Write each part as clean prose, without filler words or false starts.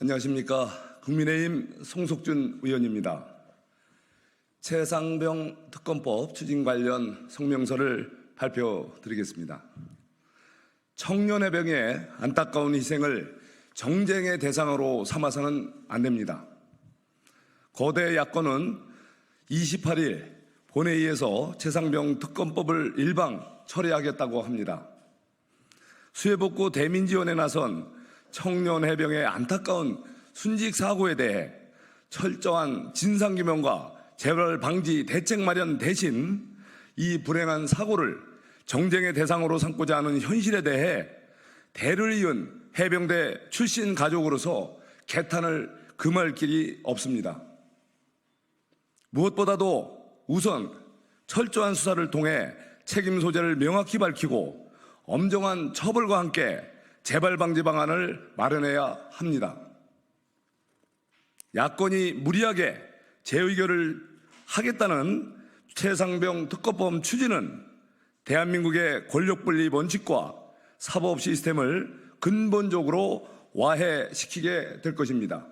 안녕하십니까. 국민의힘 송석준 의원입니다. 최상병 특검법 추진 관련 성명서를 발표드리겠습니다. 청년해병의 안타까운 희생을 정쟁의 대상으로 삼아서는 안 됩니다. 거대 야권은 28일 본회의에서 최상병 특검법을 일방 처리하겠다고 합니다. 수해복구 대민지원에 나선 청년해병의 안타까운 순직 사고에 대해 철저한 진상규명과 재발 방지 대책 마련 대신 이 불행한 사고를 정쟁의 대상으로 삼고자 하는 현실에 대해 대를 이은 해병대 출신 가족으로서 개탄을 금할 길이 없습니다. 무엇보다도 우선 철저한 수사를 통해 책임 소재를 명확히 밝히고 엄정한 처벌과 함께 재발 방지 방안을 마련해야 합니다. 야권이 무리하게 재의결을 하겠다는 최상병 특검법 추진은 대한민국의 권력분리 원칙과 사법 시스템을 근본적으로 와해시키게 될 것입니다.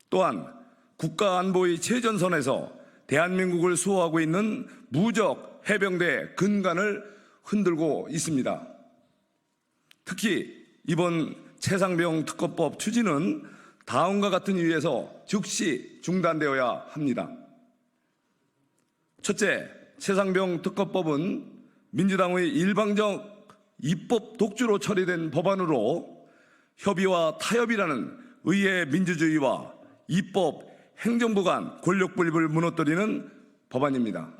또한 국가안보의 최전선에서 대한민국을 수호하고 있는 무적 해병대의 근간을 흔들고 있습니다. 특히 이번 최상병 특검법 추진은 다음과 같은 이유에서 즉시 중단되어야 합니다. 첫째, 최상병 특검법은 민주당의 일방적 입법 독주로 처리된 법안으로 협의와 타협이라는 의회 민주주의와 입법 행정부 간 권력 분립을 무너뜨리는 법안입니다.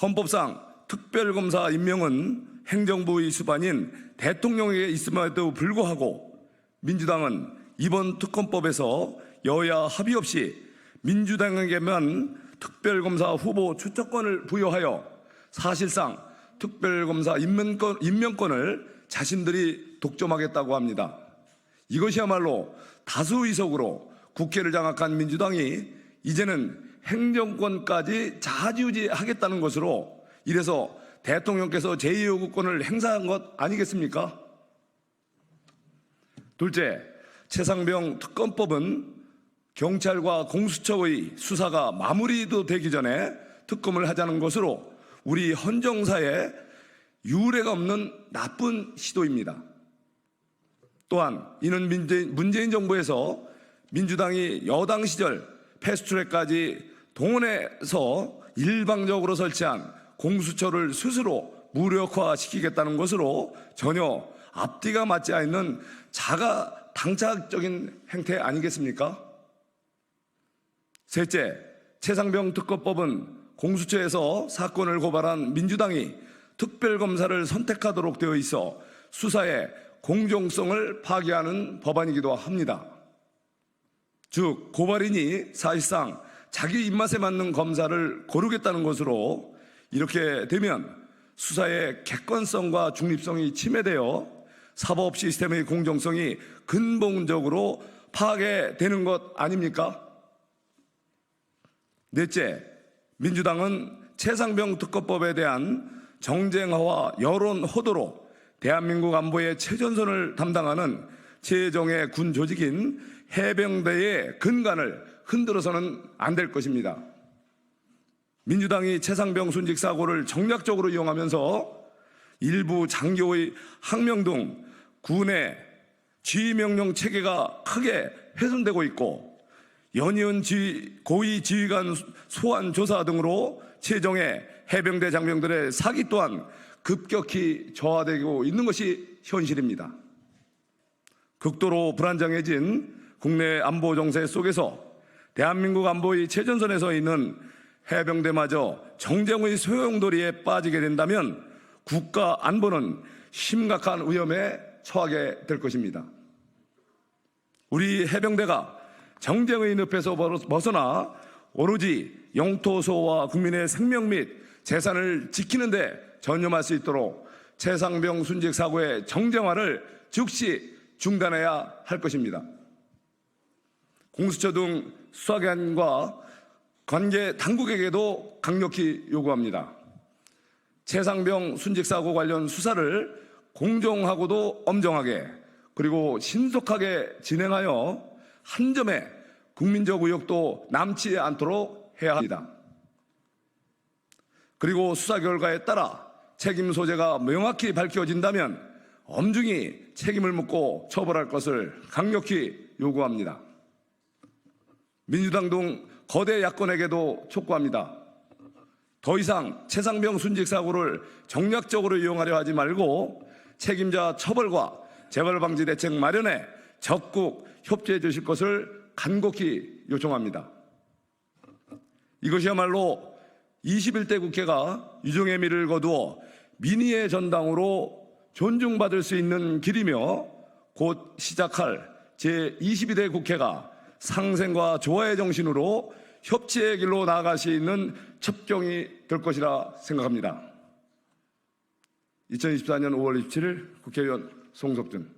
헌법상 특별검사 임명은 행정부의 수반인 대통령에게 있음에도 불구하고 민주당은 이번 특검법에서 여야 합의 없이 민주당에게만 특별검사 후보 추천권을 부여하여 사실상 특별검사 임명권을 자신들이 독점하겠다고 합니다. 이것이야말로 다수 의석으로 국회를 장악한 민주당이 이제는 행정권까지 자지우지하겠다는 것으로 이래서 대통령께서 제2요구권을 행사한 것 아니겠습니까? 둘째, 최상병 특검법은 경찰과 공수처의 수사가 마무리도 되기 전에 특검을 하자는 것으로 우리 헌정사에 유례가 없는 나쁜 시도입니다. 또한 이는 문재인 정부에서 민주당이 여당 시절 패스트트랙까지 동원해서 일방적으로 설치한 공수처를 스스로 무력화시키겠다는 것으로 전혀 앞뒤가 맞지 않는 자가 당착적인 행태 아니겠습니까? 셋째, 최상병 특검법은 공수처에서 사건을 고발한 민주당이 특별검사를 선택하도록 되어 있어 수사의 공정성을 파괴하는 법안이기도 합니다. 즉, 고발인이 사실상 자기 입맛에 맞는 검사를 고르겠다는 것으로 이렇게 되면 수사의 객관성과 중립성이 침해되어 사법 시스템의 공정성이 근본적으로 파괴되는 것 아닙니까? 넷째, 민주당은 최상병 특검법에 대한 정쟁화와 여론 호도로 대한민국 안보의 최전선을 담당하는 최정예 군 조직인 해병대의 근간을 흔들어서는 안 될 것입니다. 민주당이 최상병 순직 사고를 정략적으로 이용하면서 일부 장교의 항명 등 군의 지휘명령 체계가 크게 훼손되고 있고 연이은 고위 지휘관 소환 조사 등으로 최정예 해병대 장병들의 사기 또한 급격히 저하되고 있는 것이 현실입니다. 극도로 불안정해진 국내 안보 정세 속에서 대한민국 안보의 최전선에 서 있는 해병대마저 정쟁의 소용돌이에 빠지게 된다면 국가 안보는 심각한 위험에 처하게 될 것입니다. 우리 해병대가 정쟁의 늪에서 벗어나 오로지 영토소와 국민의 생명 및 재산을 지키는 데 전념할 수 있도록 최상병 순직 사고의 정쟁화를 즉시 중단해야 할 것입니다. 공수처 등 수사기관과 관계 당국에게도 강력히 요구합니다. 최상병 순직 사고 관련 수사를 공정하고도 엄정하게 그리고 신속하게 진행하여 한 점의 국민적 의혹도 남지 않도록 해야 합니다. 그리고 수사 결과에 따라 책임 소재가 명확히 밝혀진다면 엄중히 책임을 묻고 처벌할 것을 강력히 요구합니다. 민주당 등 거대 야권에게도 촉구합니다. 더 이상 최상병 순직 사고를 정략적으로 이용하려 하지 말고 책임자 처벌과 재발 방지 대책 마련에 적극 협조해 주실 것을 간곡히 요청합니다. 이것이야말로 21대 국회가 유종의 미를 거두어 민의의 전당으로 존중받을 수 있는 길이며 곧 시작할 제22대 국회가 상생과 조화의 정신으로 협치의 길로 나아갈 수 있는 첩경이 될 것이라 생각합니다. 2024년 5월 27일 국회의원 송석준.